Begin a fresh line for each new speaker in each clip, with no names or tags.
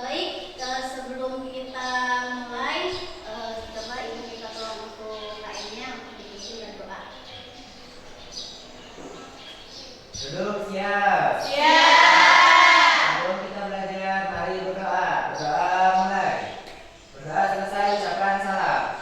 Baik, sebelum kita mulai, coba ibu kita tolong untuk KM-nya untuk diisi dan doa.
Duduk, siap. Sebelum kita belajar, mari berdoa. Berdoa mulai. Berdoa selesai, ucapkan salam.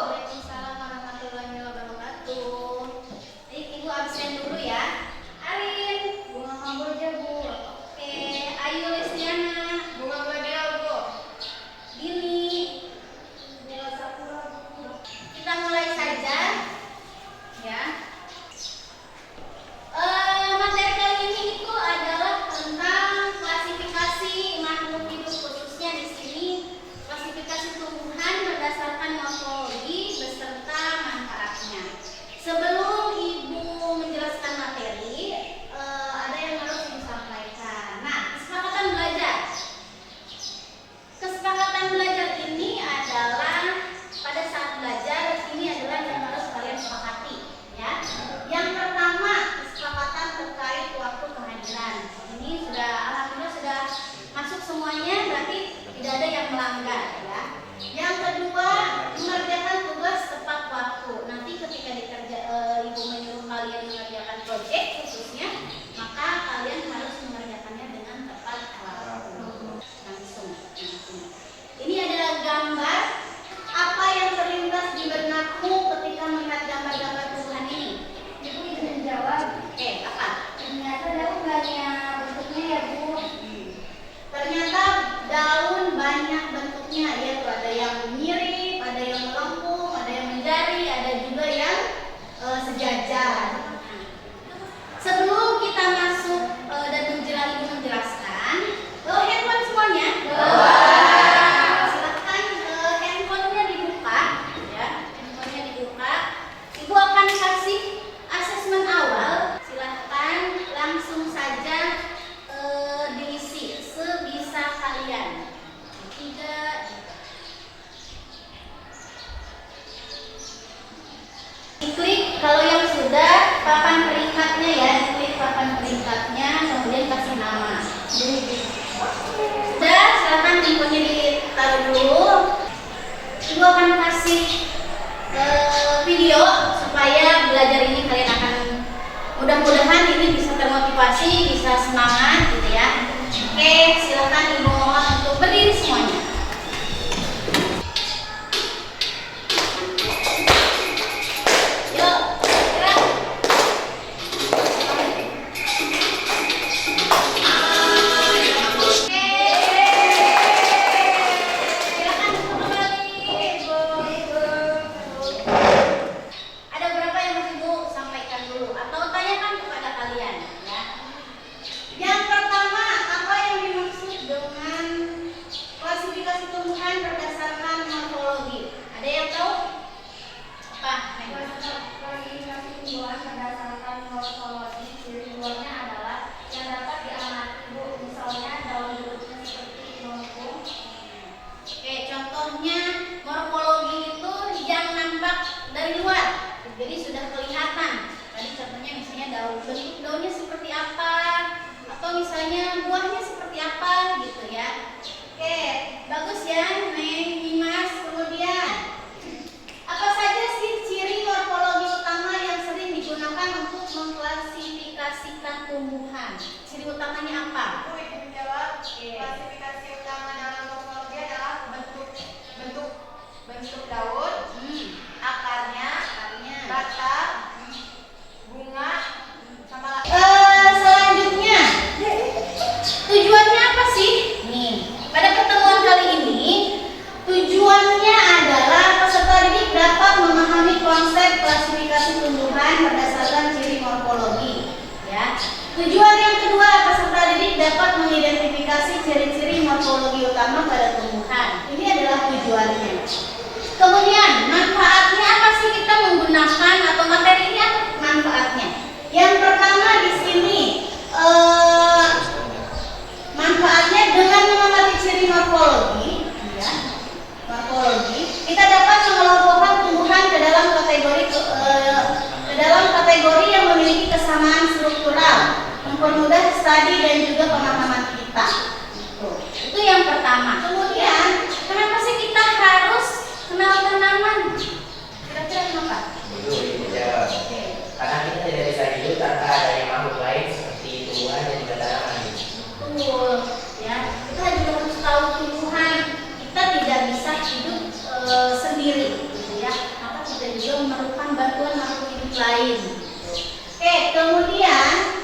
Waalaikumsalam warahmatullahi wabarakatuh. Baik, ibu absen dulu ya. Arin, bunga kamboja bu. Oke, Ayu Lestiana, bunga belajar bu. Dini, bunga sakura bu. Kita mulai saja, ya. Materi kali ini itu adalah tentang klasifikasi makhluk hidup, khususnya di sini klasifikasi tumbuhan berdasarkan morfologi beserta manfaatnya. Sebelum ibu menjelaskan materi, ada yang harus disampaikan. Nah, kesepakatan belajar. Kesepakatan belajar ini adalah pada saat belajar ini adalah yang harus kalian sepakati, ya. Yang pertama, kesepakatan terkait waktu kehadiran. Ini sudah alhamdulillah sudah masuk semuanya, berarti tidak ada yang melanggar, ya. Yang kedua, mengerjakan tugas tepat waktu. Nanti ketika ibu menyuruh kalian mengerjakan proyek khususnya, maka kalian harus mengerjakannya dengan tepat waktu. Langsung. Ini adalah gambar apa yang terlintas di benakmu ketika melihat gambar-gambar tumbuhan ini. Ibu ingin menjawab. Apa? Ternyata daun banyak bentuknya ya bu. Ternyata daun banyak bentuknya, yaitu ada yang mirip, ada yang melengkung, ada yang menjari, ada juga yang sejajar. Sebelum kita masuk dan menjelaskan, bawa handphone semuanya. Silahkan handphonenya dibuka, ya. Handphonenya dibuka. Ibu akan kasih asesmen awal. Silahkan langsung saja diisi sebisa kalian. Diklik kalau yang sudah papan peringkatnya ya, diklik papan peringkatnya, kemudian kasih nama. Sudah, silakan handphonenya ditaruh dulu. Ibu akan kasih video supaya belajar ini kalian akan mudah-mudahan ini bisa termotivasi, bisa semangat gitu ya. Oke, silakan ibu mohon untuk berdiri semuanya. Yuk, gerak. Oke. Silakan duduk kembali, ibu. Ada berapa yang harus ibu sampaikan dulu atau tanyakan kepada kalian, ya. Yang pertama, apa yang dimaksud dengan klasifikasi tumbuhan berdasarkan morfologi? Ada yang tahu? Apa?
Klasifikasi tumbuhan berdasarkan morfologi, ciri luarnya adalah yang dapat diamati bu, misalnya daun bentuknya seperti melengkung.
Oke, contohnya morfologi itu yang nampak dari luar, jadi sudah kelihatan. Tadi contohnya misalnya daun, bentuk daunnya seperti apa, atau misalnya buahnya seperti apa, gitu ya. Oke, bagus ya, Neng, Dimas. Kemudian, apa saja sih ciri morfologi utama yang sering digunakan untuk mengklasifikasikan tumbuhan? Ciri utamanya apa?
Aku ingin menjawab.
Oke.
Klasifikasi utama dalam morfologi adalah bentuk daun, akarnya, batang, bunga, sama
Selanjutnya, tujuannya apa sih? Nih, pada pertemuan kali ini tujuannya adalah peserta didik dapat memahami konsep klasifikasi tumbuhan berdasarkan ciri morfologi, ya. Tujuan yang kedua, peserta didik dapat mengidentifikasi ciri-ciri morfologi utama pada tumbuhan. Ini adalah tujuannya. Kemudian manfaatnya apa sih kita menggunakan atau materi ini apa manfaatnya? Yang pertama di sini study dan juga pemahaman kita. Itu yang pertama. Kemudian, kenapa sih kita harus kenal tanaman? Kira-kira kenapa?
Ya. Karena kita tidak bisa hidup tanpa adanya makhluk lain seperti tumbuhan dan juga tanaman.
Betul, ya. Kita juga harus tahu tumbuhan. Kita tidak bisa hidup sendiri, gitu ya. Maka kita juga memerlukan bantuan makhluk hidup lain. Oke, kemudian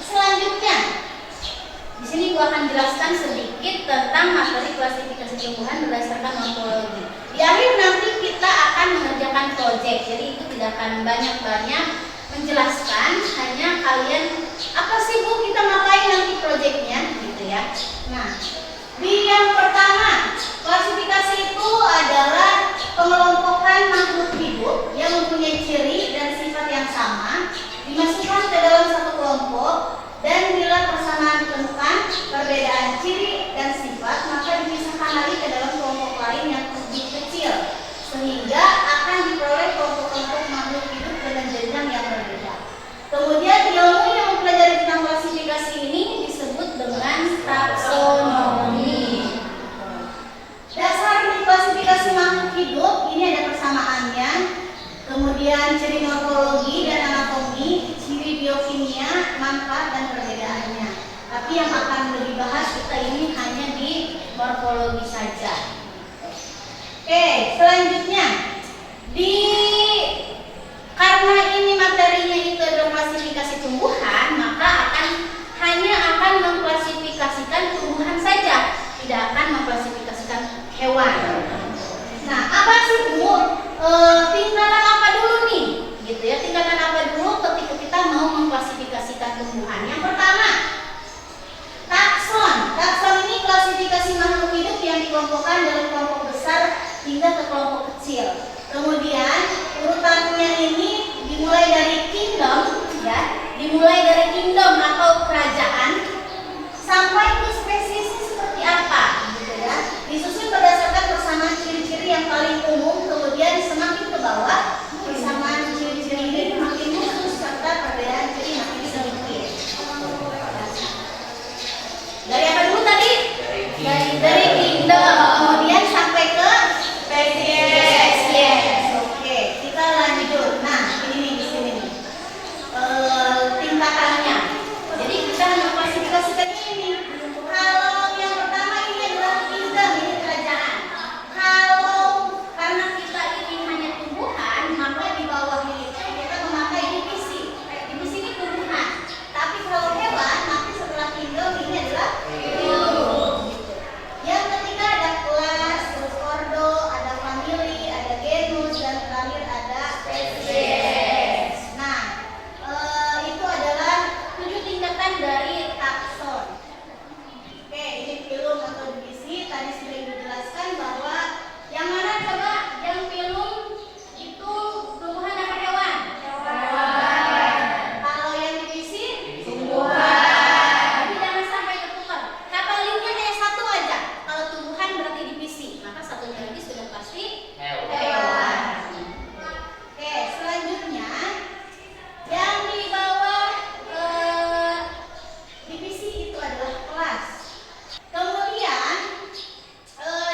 selanjutnya di sini gua akan jelaskan sedikit tentang materi klasifikasi tumbuhan berdasarkan morfologi. Di akhir nanti kita akan mengerjakan proyek, jadi itu tidak akan banyak-banyak menjelaskan, hanya kalian apa sih Bu kita ngapain nanti proyeknya, gitu ya. Nah, di yang pertama klasifikasi itu adalah pengelompokan makhluk hidup yang mempunyai ciri dan sifat yang sama dimasukkan ke dalam satu kelompok, dan bila persamaan ditemukan perbedaan ciri dan sifat maka dipisahkan lagi ke dalam kelompok lain yang lebih kecil sehingga akan diperoleh kelompok-kelompok makhluk hidup dengan jenjang yang berbeda. Kemudian ilmu yang mempelajari tentang klasifikasi ini disebut dengan taksonomi. Dasar klasifikasi makhluk hidup ini ada persamaannya, kemudian ciri morfologi dan anatomi, ciri biokimia, manfaat dan perbedaannya. Tapi yang akan lebih bahas kita ini hanya di morfologi saja. Oke, selanjutnya karena ini materinya itu adalah klasifikasi tumbuhan, maka hanya akan mengklasifikasikan tumbuhan saja, tidak akan mengklasifikasikan hewan. Nah, apa sih Bu? Tingkatan apa dulu nih? Gitu ya, tingkatan apa dulu ketika kita mau mengklasifikasikan tumbuhan? Yang pertama, takson. Takson ini klasifikasi makhluk hidup yang dikelompokkan dalam kelompok besar hingga ke kelompok kecil. Kemudian urutannya ini dimulai dari kingdom, ya, dimulai dari kingdom atau kerajaan sampai ke spesies seperti apa, gitu ya. Disusun berdasarkan persamaan ciri-ciri yang paling umum, kemudian semakin ke bawah persamaan ciri-ciri ini makin khusus serta perbedaan ciri makin sedikit. Dari apa dulu tadi? Dari kingdom, kemudian sampai ke spesies. Oke, kita lanjut. Nah, ini nih di sini nih. Tingkatannya. Jadi kita mengklasifikasikan ini. Kalau yang pertama ini adalah kingdom, ini kerajaan. Kalau karena kita ini hanya tumbuhan, maka di bawahnya itu kita memakai divisi. Divisi ini tumbuhan. Tapi kalau hewan, nanti setelah kingdom ini adalah kingdom. Yang ketiga ada kelas, terus ordo, ada family, ada genus, dan terakhir ada spesies. Nah, itu adalah 7 tingkatan dari takson. Oke, ini filum atau divisi. Tadi sudah dijelaskan bahwa yang mana coba yang filum itu tumbuhan apa hewan? Hewan. Kalau yang divisi? Tumbuhan. Jadi jangan sampai ketukar. Hafalinnya hanya satu aja. Kalau tumbuhan berarti divisi, maka satunya lagi sudah pasti hewan. Oke, selanjutnya yang di bawah divisi itu adalah kelas. Kemudian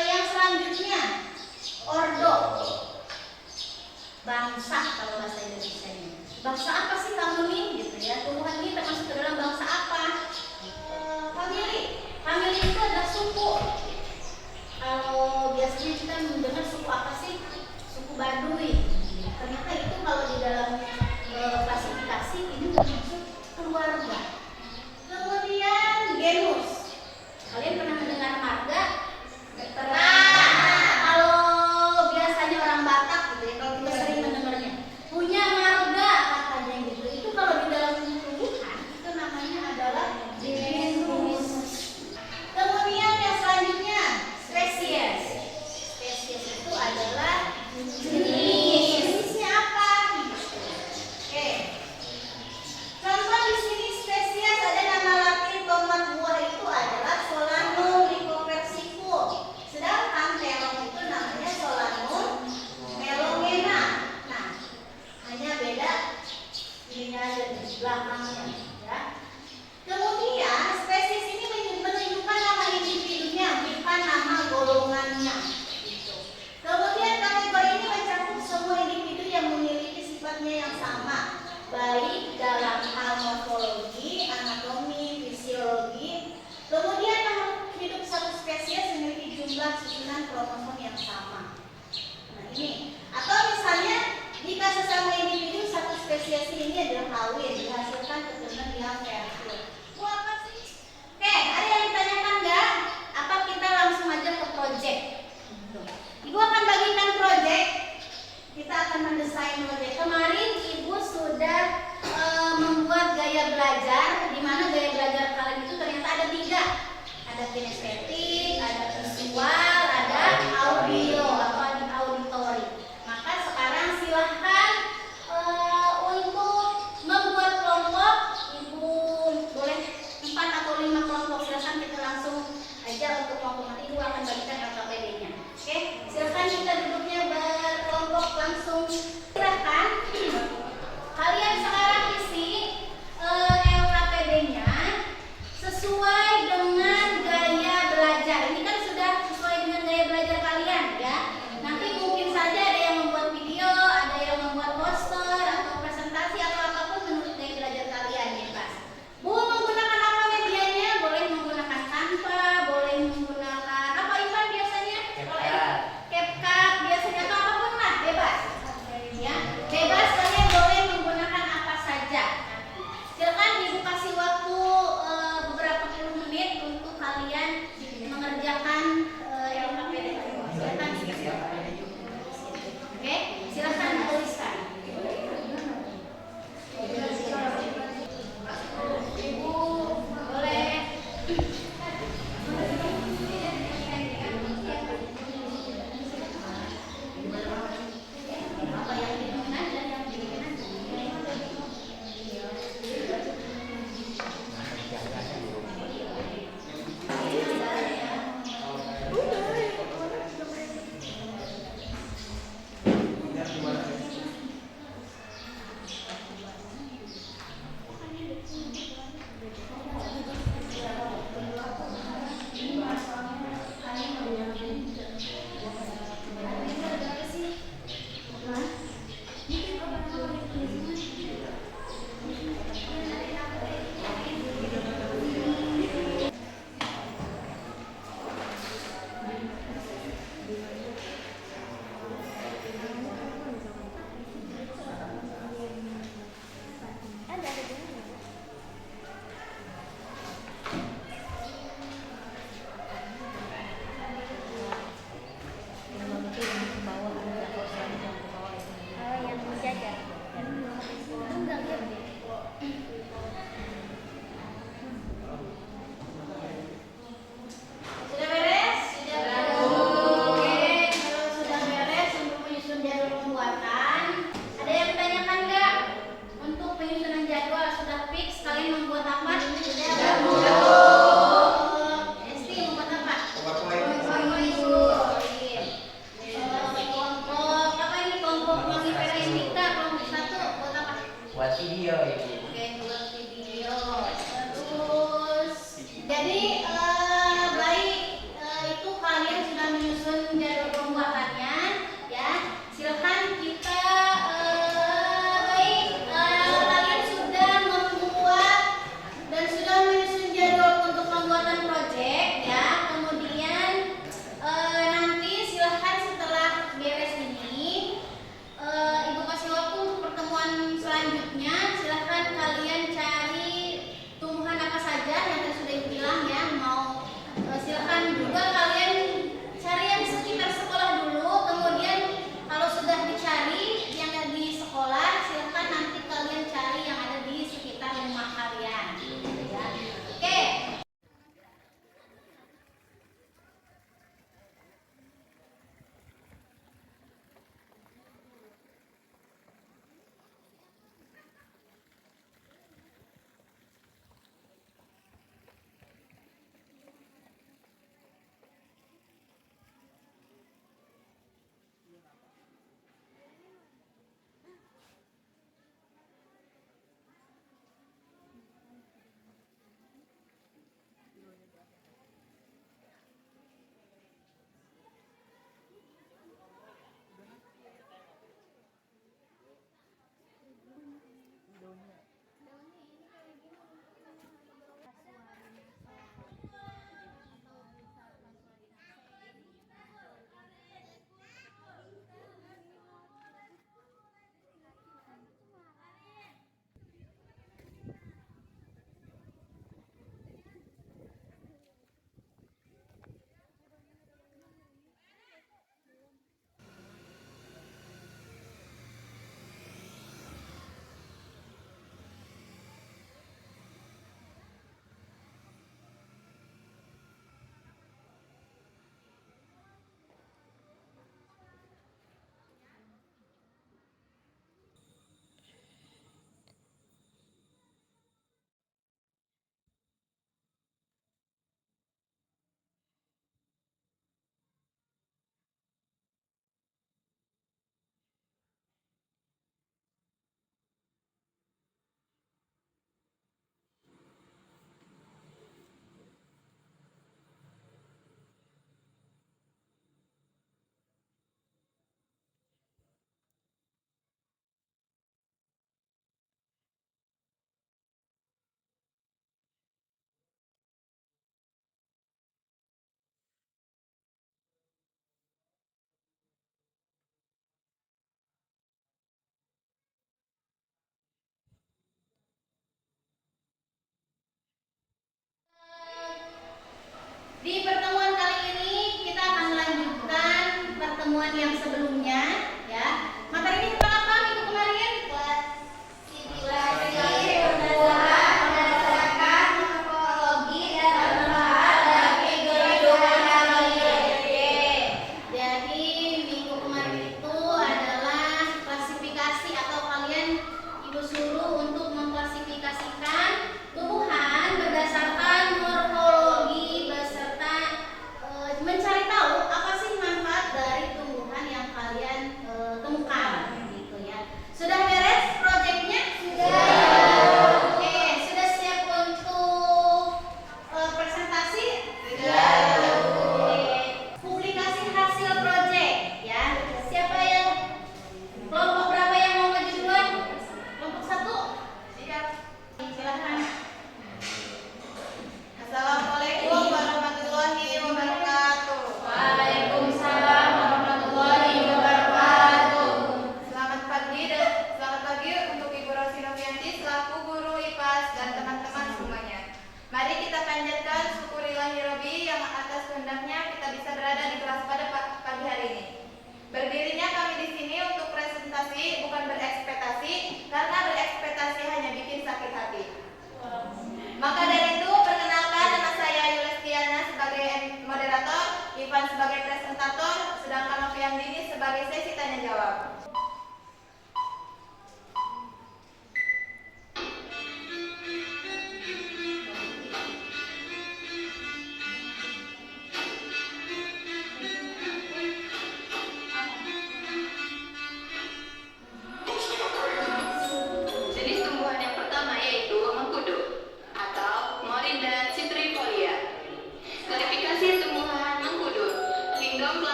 yang selanjutnya ordo, bangsa kalau bahasa Indonesia-nya. Bangsa apa sih kamu nih, gitu ya? Tumbuhan ini termasuk ke dalam bangsa apa? Family. Family itu adalah suku. Kalau biasanya kita mendengar suku apa sih? Suku Baduy. Ternyata itu kalau di dalam klasifikasi ini termasuk keluarga. Kemudian genus. Kalian pernah mendengar marga? Kalau biasanya orang Batak gitu ya, kalau kita sering mendengarnya punya marga katanya gitu. Itu kalau di dalam tumbuhan itu namanya adalah genus. Kemudian yang selanjutnya spesies. Spesies itu adalah ada kinestetik, ada visual, ada audio atau ada auditory. Maka sekarang silahkan untuk membuat kelompok. Ibu boleh 4 atau 5 kelompok. Silahkan kita langsung aja untuk kelompok, nanti Ibu akan bagikan LKPD-nya. Oke, silahkan kita duduknya berkelompok langsung. Silahkan kalian sekarang